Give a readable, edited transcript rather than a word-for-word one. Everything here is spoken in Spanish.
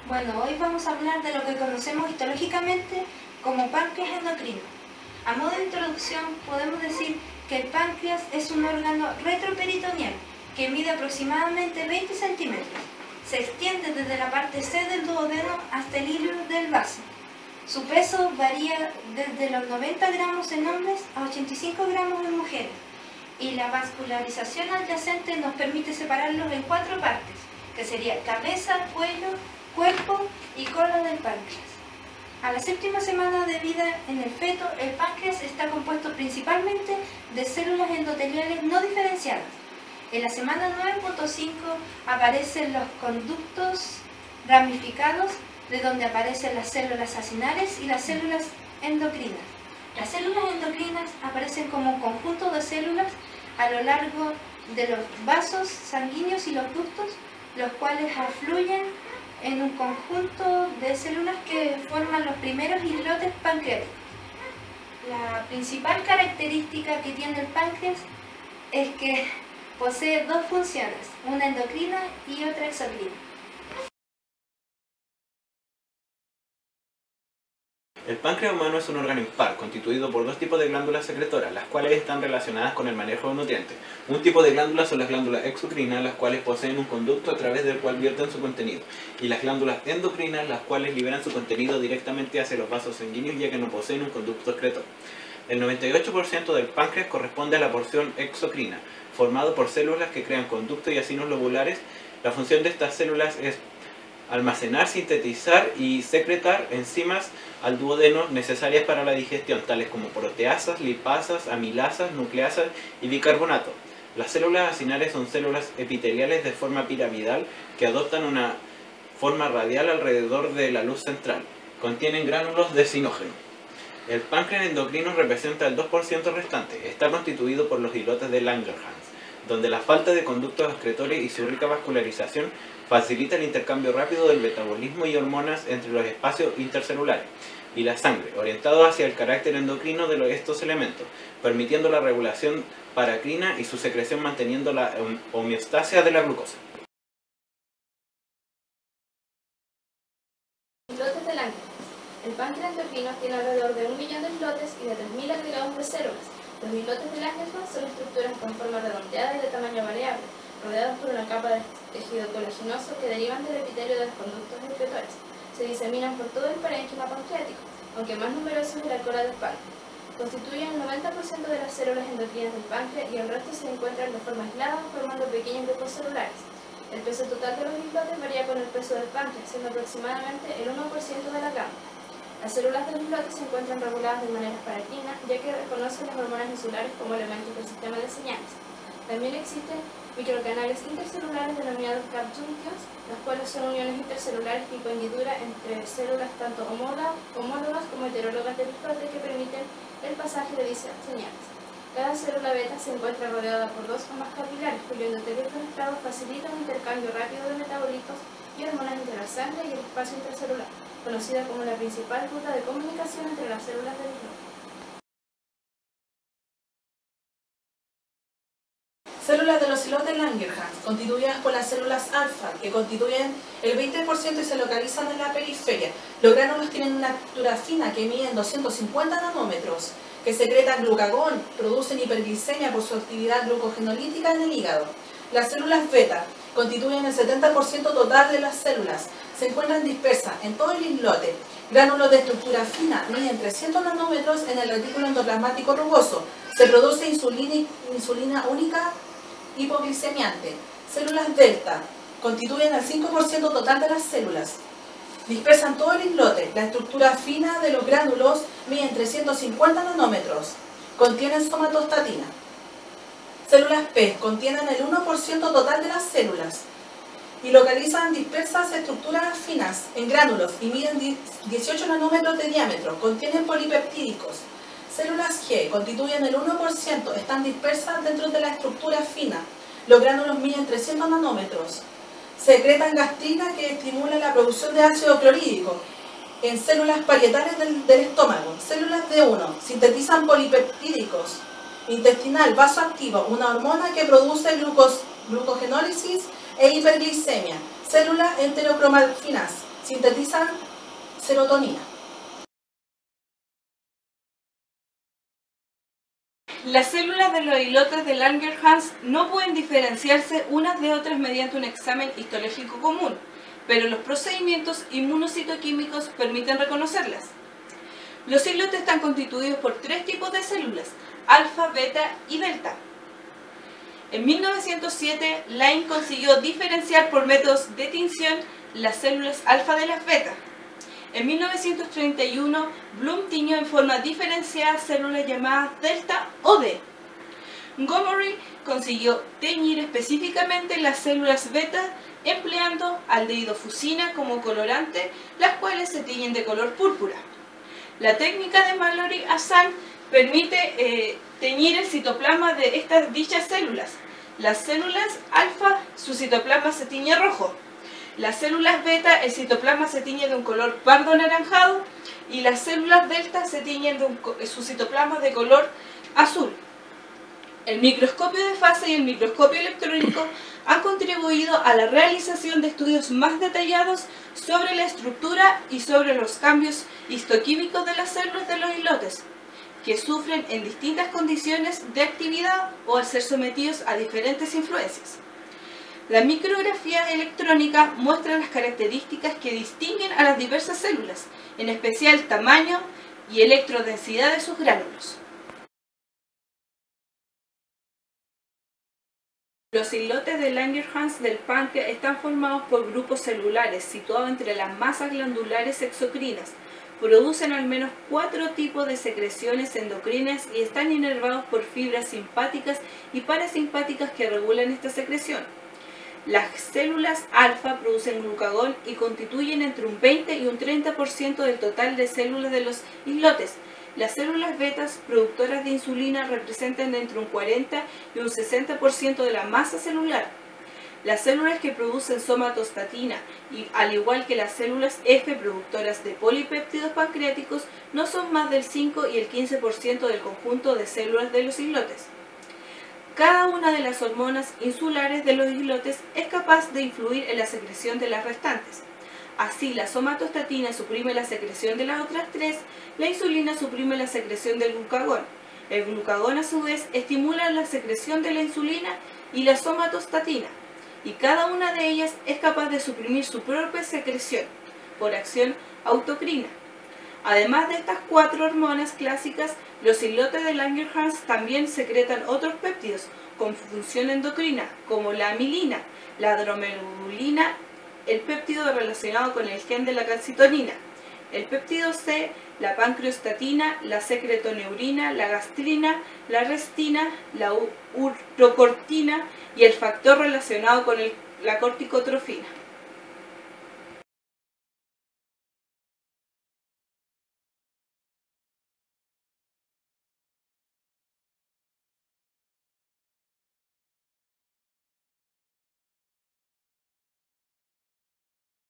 Bueno, hoy vamos a hablar de lo que conocemos histológicamente como páncreas endocrino. A modo de introducción, podemos decir que el páncreas es un órgano retroperitoneal que mide aproximadamente 20 centímetros. Se extiende desde la parte C del duodeno hasta el hilo del vaso. Su peso varía desde los 90 gramos en hombres a 85 gramos en mujeres. Y la vascularización adyacente nos permite separarlos en 4 partes, que sería cabeza, cuello, cuerpo y cola del páncreas. A la 7ª semana de vida en el feto, el páncreas está compuesto principalmente de células endoteliales no diferenciadas. En la semana 9.5 aparecen los conductos ramificados, de donde aparecen las células acinares y las células endocrinas. Las células endocrinas aparecen como un conjunto de células a lo largo de los vasos sanguíneos y los ductos, los cuales afluyen en un conjunto de células que forman los primeros islotes pancreáticos. La principal característica que tiene el páncreas es que posee 2 funciones, una endocrina y otra exocrina. El páncreas humano es un órgano impar, constituido por 2 tipos de glándulas secretoras, las cuales están relacionadas con el manejo de nutrientes. Un tipo de glándulas son las glándulas exocrinas, las cuales poseen un conducto a través del cual vierten su contenido, y las glándulas endocrinas, las cuales liberan su contenido directamente hacia los vasos sanguíneos, ya que no poseen un conducto excretor. El 98% del páncreas corresponde a la porción exocrina, formado por células que crean conductos y acinos lobulares. La función de estas células es almacenar, sintetizar y secretar enzimas al duodeno necesarias para la digestión, tales como proteasas, lipasas, amilasas, nucleasas y bicarbonato. Las células acinares son células epiteliales de forma piramidal que adoptan una forma radial alrededor de la luz central. Contienen gránulos de sinógeno. El páncreas endocrino representa el 2% restante. Está constituido por los islotes de Langerhans, donde la falta de conductos excretores y su rica vascularización facilita el intercambio rápido del metabolismo y hormonas entre los espacios intercelulares, y la sangre, orientado hacia el carácter endocrino de estos elementos, permitiendo la regulación paracrina y su secreción manteniendo la homeostasia de la glucosa. Islotes de Langerhans. El páncreas endocrino tiene alrededor de 1 millón de islotes y de 3.000 agregados de células. Los islotes de Langerhans son estructuras con forma redondeada y de tamaño variable, rodeados por una capa de tejido colaginoso que derivan del epitelio de los conductos excretores. Se diseminan por todo el parénquima pancreático, aunque más numerosos en la cola del páncreas. Constituyen el 90% de las células endocrinas del páncreas y el resto se encuentran de forma aislada formando pequeños grupos celulares. El peso total de los islotes varía con el peso del páncreas, siendo aproximadamente el 1% de la gama. Las células del islote se encuentran reguladas de manera paracrina, ya que reconocen las hormonas insulares como elementos del sistema de señales. También existen microcanales intercelulares denominados gap junctions, los cuales son uniones intercelulares tipo hendidura entre células tanto homólogas como heterólogas del islote que permiten el pasaje de dichas señales. Cada célula beta se encuentra rodeada por 2 o más capilares, cuyo endotelio penetrado facilita un intercambio rápido de metabolitos y hormonas entre la sangre y el espacio intercelular, conocida como la principal ruta de comunicación entre las células del islote. Células de los islotes Langerhans, constituidas por las células alfa, que constituyen el 20% y se localizan en la periferia. Los gránulos tienen una estructura fina que miden 250 nanómetros, que secretan glucagón, producen hiperglicemia por su actividad glucogenolítica en el hígado. Las células beta constituyen el 70% total de las células. Se encuentran dispersas en todo el islote. Gránulos de estructura fina miden 300 nanómetros en el retículo endoplasmático rugoso. Se produce insulina única hipoglicemiante. Células delta constituyen el 5% total de las células. Dispersan todo el islote. La estructura fina de los gránulos miden 350 nanómetros. Contienen somatostatina. Células P contienen el 1% total de las células y localizan dispersas estructuras finas en gránulos y miden 18 nanómetros de diámetro. Contienen polipeptídicos. Células G constituyen el 1%, están dispersas dentro de la estructura fina. Los gránulos miden 300 nanómetros. Secretan gastrina que estimula la producción de ácido clorhídrico en células parietales del estómago. Células D1 sintetizan polipeptídicos. Intestinal vasoactivo, una hormona que produce glucogenólisis e hiperglicemia. Células enterocromatinasa sintetizan serotonina. Las células de los islotes de Langerhans no pueden diferenciarse unas de otras mediante un examen histológico común, pero los procedimientos inmunocitoquímicos permiten reconocerlas. Los islotes están constituidos por tres tipos de células: alfa, beta y delta. En 1907, Lane consiguió diferenciar por métodos de tinción las células alfa de las beta. En 1931, Bloom tiñó en forma diferenciada células llamadas delta o D. Montgomery consiguió teñir específicamente las células beta empleando aldehidofusina como colorante, las cuales se tiñen de color púrpura. La técnica de Mallory-Hassan permite teñir el citoplasma de dichas células. Las células alfa, su citoplasma se tiñe rojo. Las células beta, el citoplasma se tiñe de un color pardo anaranjado, y las células delta se tiñen de su citoplasma de color azul. El microscopio de fase y el microscopio electrónico han contribuido a la realización de estudios más detallados sobre la estructura y sobre los cambios histoquímicos de las células de los islotes, que sufren en distintas condiciones de actividad o al ser sometidos a diferentes influencias. La micrografía electrónica muestra las características que distinguen a las diversas células, en especial tamaño y electrodensidad de sus gránulos. Los islotes de Langerhans del páncreas están formados por grupos celulares situados entre las masas glandulares exocrinas. Producen al menos 4 tipos de secreciones endocrinas y están inervados por fibras simpáticas y parasimpáticas que regulan esta secreción. Las células alfa producen glucagón y constituyen entre un 20 y un 30% del total de células de los islotes. Las células betas productoras de insulina representan entre un 40 y un 60% de la masa celular. Las células que producen somatostatina, y al igual que las células F productoras de polipéptidos pancreáticos, no son más del 5 y el 15% del conjunto de células de los islotes. Cada una de las hormonas insulares de los islotes es capaz de influir en la secreción de las restantes. Así, la somatostatina suprime la secreción de las otras tres, la insulina suprime la secreción del glucagón. El glucagón, a su vez, estimula la secreción de la insulina y la somatostatina, y cada una de ellas es capaz de suprimir su propia secreción por acción autocrina. Además de estas 4 hormonas clásicas, los islotes de Langerhans también secretan otros péptidos con función endocrina, como la amilina, la dromerulina, el péptido relacionado con el gen de la calcitonina, el péptido C, la pancreostatina, la secretoneurina, la gastrina, la restina, la urocortina y el factor relacionado con la corticotrofina.